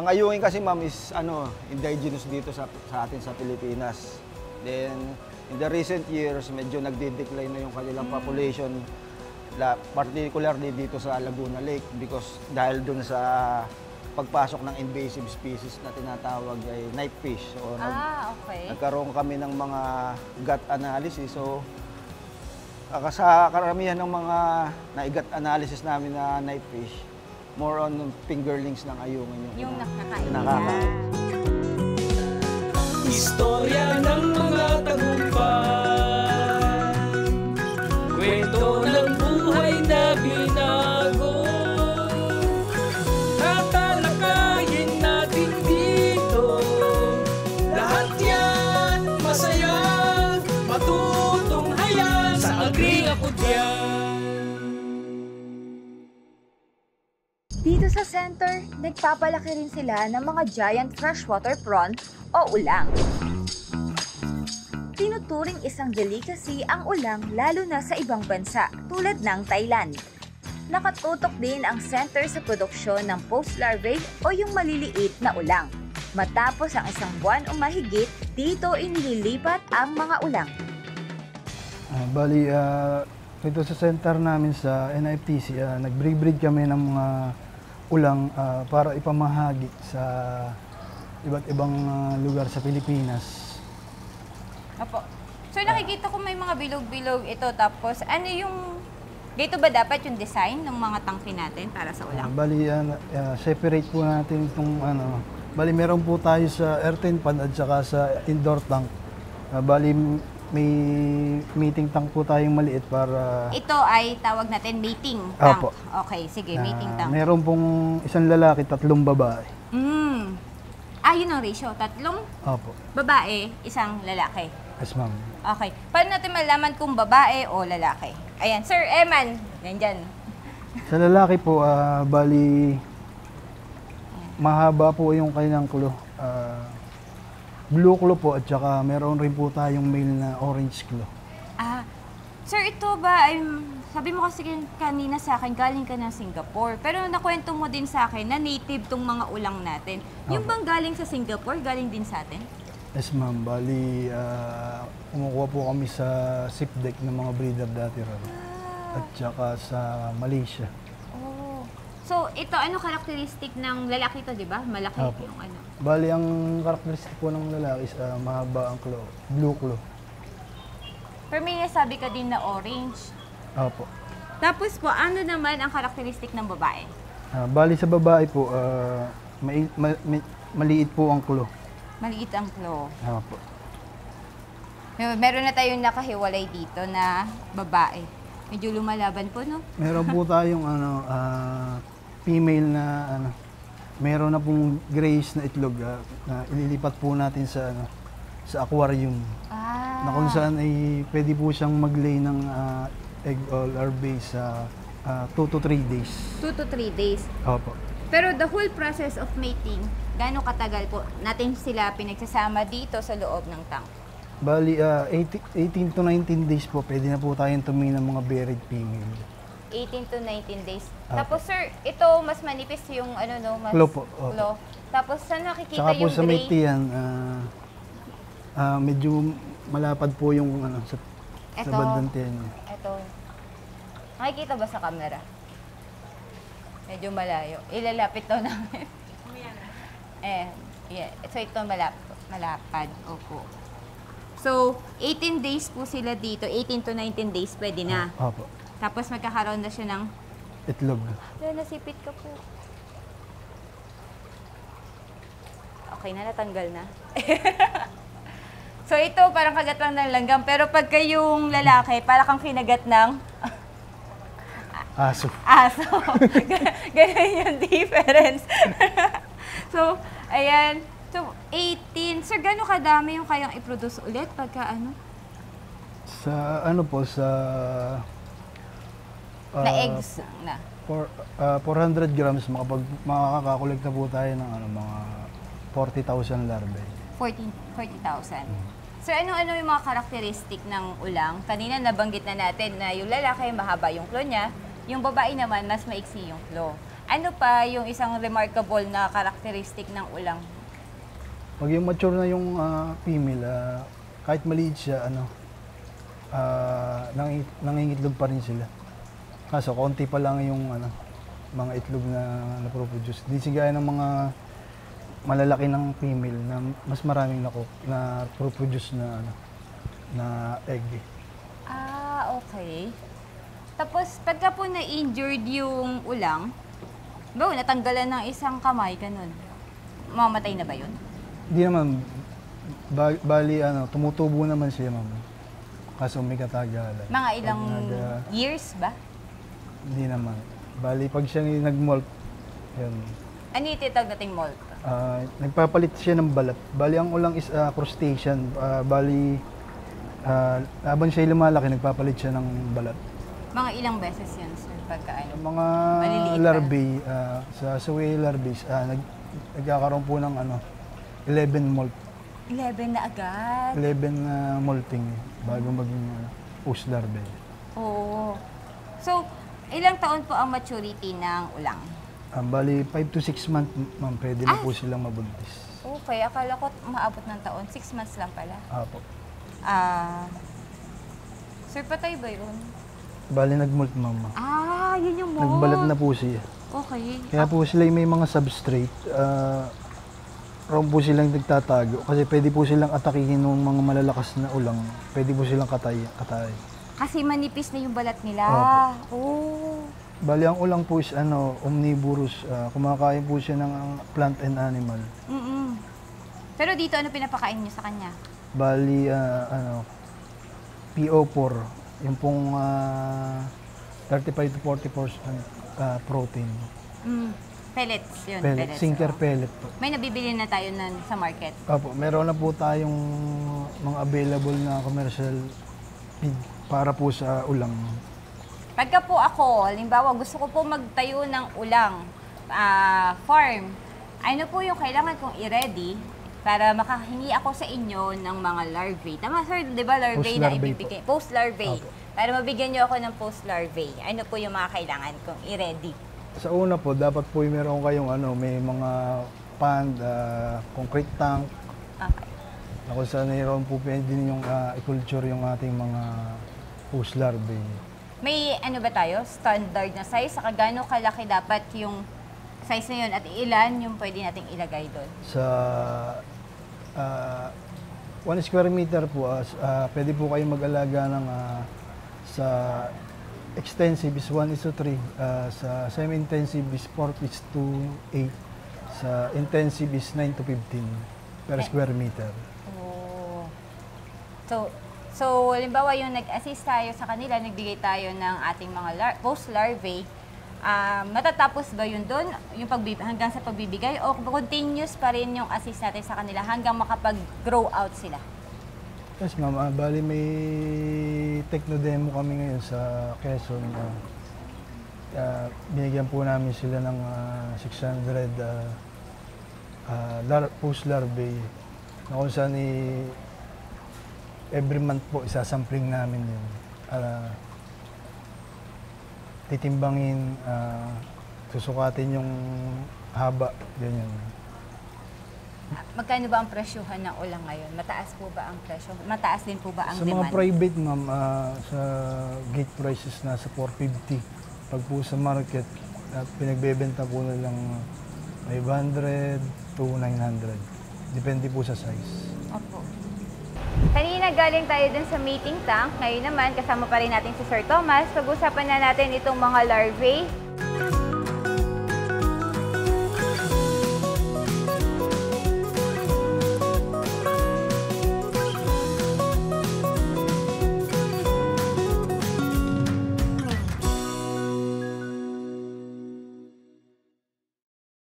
Ang ayungin kasi ma'am is indigenous dito sa atin sa Pilipinas. Then in the recent years, medyo nagde-decline na yung kanilang population, particularly dito sa Laguna Lake because dahil dun sa pagpasok ng invasive species na tinatawag ay night fish. So, okay. Nagkaroon kami ng mga gut analysis. So, sa karamihan ng mga naigat analysis namin na night fish, more on fingerlings ng ayungin yung nakakain. Istorya ng mga tagumpay, kwento ng buhay na binago, tatalakayin natin dito. Lahat yan masaya, matutunghayan sa Agri Ako Diyan. Dito sa center, nagpapalaki rin sila ng mga giant freshwater prawn o ulang. Tinuturing isang delicacy ang ulang lalo na sa ibang bansa tulad ng Thailand. Nakatutok din ang center sa produksyon ng post-larvae o yung maliliit na ulang. Matapos ang isang buwan o mahigit, dito inililipat ang mga ulang. Dito sa center namin sa NIFTC, nag-breed kami ng mga ulang para ipamahagi sa iba't ibang lugar sa Pilipinas. Opo. So nakikita ko may mga bilog-bilog ito, tapos ano yung, dito ba dapat yung design ng mga tangke natin para sa ulang? Separate po natin itong meron po tayo sa earthen pan at saka sa indoor tank. May meeting tank po tayong maliit para... Ito ay tawag natin mating tank. Opo. Okay, sige, mating tank. Meron pong isang lalaki, 3 babae. Yun ang ratio. 3 Opo. babae, 1 lalaki. Yes, ma'am. Okay. Paano natin malaman kung babae o lalaki? Ayan, Sir Eman, nandyan. Sa lalaki po, mahaba po yung kanilang kulo. Blue claw po at saka meron rin po tayong male na orange claw. Sir, ito ba, sabi mo kasi kanina sa akin, galing ka ng Singapore. Pero nakwento mo din sa akin na native tong mga ulang natin. Yung bang galing sa Singapore, galing din sa atin? Yes, ma'am. Kumukuha po kami sa SIPDEC ng mga breeder dati ron. At saka sa Malaysia. Oh. So, ito, ano karakteristik ng lalaki to, di ba? Malaki yung ano. Ang karakteristik po ng lalaki is mahaba ang claw, blue claw. Pero may nasabi ka din na orange. Opo. Tapos po, ano naman ang karakteristik ng babae? Sa babae po, maliit po ang claw. Maliit ang claw. Opo. Meron na tayong nakahiwalay dito na babae. Medyo lumalaban po, no? Meron po tayong female na meron na pong grayish na itlog na ililipat po natin sa aquarium. Na kung saan ay pwede po siyang mag-lay ng egg or larvae sa 2 to 3 days. 2 to 3 days. Opo. Pero the whole process of mating, gaano katagal po natin sila pinagsasama dito sa loob ng tank? 18 to 19 days po, pwede na po tayong tumingin ng mga buried female. 18 to 19 days. Tapos sir, ito mas manipis yung mas claw po. claw. Tapos saan nakikita Tsaka yung po sa may tiyan, medyo malapad po yung sa bandang tiyan niya. Ito. Nakikita ba sa camera? Medyo malayo. Ilalapit to namin. Yeah. So ito malapad. Opo. So, 18 days po sila dito. 18 to 19 days pwede na. Opo. Tapos magkakaroon na siya ng... Itlog. Nasipit ka po. Okay na, natanggal na. So ito, parang kagat lang ng langgam. Pero pagka yung lalaki, parang kang kinagat ng... Aso. Ganun yung difference. So, ayan. So, 18. Sir, gano'ng kadami yung kayang i-produce ulit pagka ano? Sa na eggs na. 400 grams, makakakolekta po tayo ng mga 40,000 larvae. 40,000. Sir, ano yung mga karakteristik ng ulang? Kanina nabanggit na natin na yung lalaki mahaba yung claw niya, yung babae naman mas maiksi yung claw. Ano pa yung isang remarkable na karakteristik ng ulang? Pag yung mature na yung female, kahit maliit siya, nangingitlog pa rin sila. Kaso, konti pa lang yung mga itlog na naproproduce. Di sigaya ng mga malalaki ng female na mas maraming na produce na egg. Okay. Tapos, pagka po na-injured yung ulang, natanggalan ng isang kamay, ganun. Mamatay na ba yun? Hindi naman. Bali, tumutubo naman siya, ma'am. Kaso may katagalan. Mga ilang years ba? Hindi naman. Bali, pag siya nag-molt, yun. Ano yung titawag nating molt? Nagpapalit siya ng balat. Bali, ang ulang is crustacean. Habang siya lumalaki, nagpapalit siya ng balat. Mga ilang beses yan, sir, pagka ano? Mga Maliliit pa. larvae, sa suway larvae, nagkakaroon po ng 11 molt. 11 na agad? 11 molting bago maging post larvae. Oo. So, ilang taon po ang maturity ng ulang? Bali, 5 to 6 months, ma'am, pwede na po silang mabuntis. Okay, akala ko maabot ng taon. 6 months lang pala. Apo. Sir, patay ba yun? Bali, nag-molt, ma'am. Yun yung molt. Nagbalat na po siya. Okay. Kaya po sila may mga substrate. Roon po silang nagtatago. Kasi pwede po silang atakihin ng mga malalakas na ulang. Pwede po silang katay. Kasi manipis na yung balat nila. Oh. Bali, ang ulang po is omnivorous. Kumakain po siya ng plant and animal. Pero dito, ano pinapakain niyo sa kanya? Bali, PO4. Yung pong 35 to 40% protein. Pellets yun. Pellet, sinker oo. pellet po. May nabibili na tayo sa market. Opo, meron na po tayong mga available na commercial feed para po sa ulang. Pagka po ako, halimbawa, gusto ko po magtayo ng ulang farm, ano po yung kailangan kong i-ready para makahingi ako sa inyo ng mga larvae. Tama, sir, di ba larvae na Post-larvae ibibigay? Post-larvae. Opo. Para mabigyan nyo ako ng post-larvae. Ano po yung mga kailangan kong i-ready? Sa una po, dapat po meron kayong may mga pond, concrete tank, Okay. na kung saan mayroon po pwede yung i-culture yung ating mga post larvae. May ano ba tayo? Standard na size? Saka gaano kalaki dapat yung size na yun at ilan yung pwede nating ilagay doon? Sa 1 square meter po, pwede po kayo mag-alaga ng sa extensive is 1:3, sa semi-intensive is 4:8, sa intensive is 9 to 15 per square meter. Oh. So, halimbawa yung nag-assist tayo sa kanila, nagbigay tayo ng ating mga post-larvae, matatapos ba yun doon, hanggang sa pagbibigay, o continuous pa rin yung assist natin sa kanila hanggang makapag-grow out sila? Yes, ma'am. Bali, may techno-demo kami ngayon sa Quezon. Binigyan po namin sila ng 600 post-larvae na kung saan every month po isasampling namin yun. Titimbangin, susukatin yung haba, ganyan. Magkano ba ang presyuhan ng ulang ngayon? Mataas po ba ang presyo? Mataas din po ba ang Sa demand? mga private, ma'am, sa gate prices nasa 450. Pag po sa market, pinagbebenta po nilang 500 to 900. Depende po sa size. Opo. Kanina galing tayo dun sa meeting tank. Ngayon naman, kasama pa rin natin si Sir Thomas. Pag-usapan na natin itong mga larvae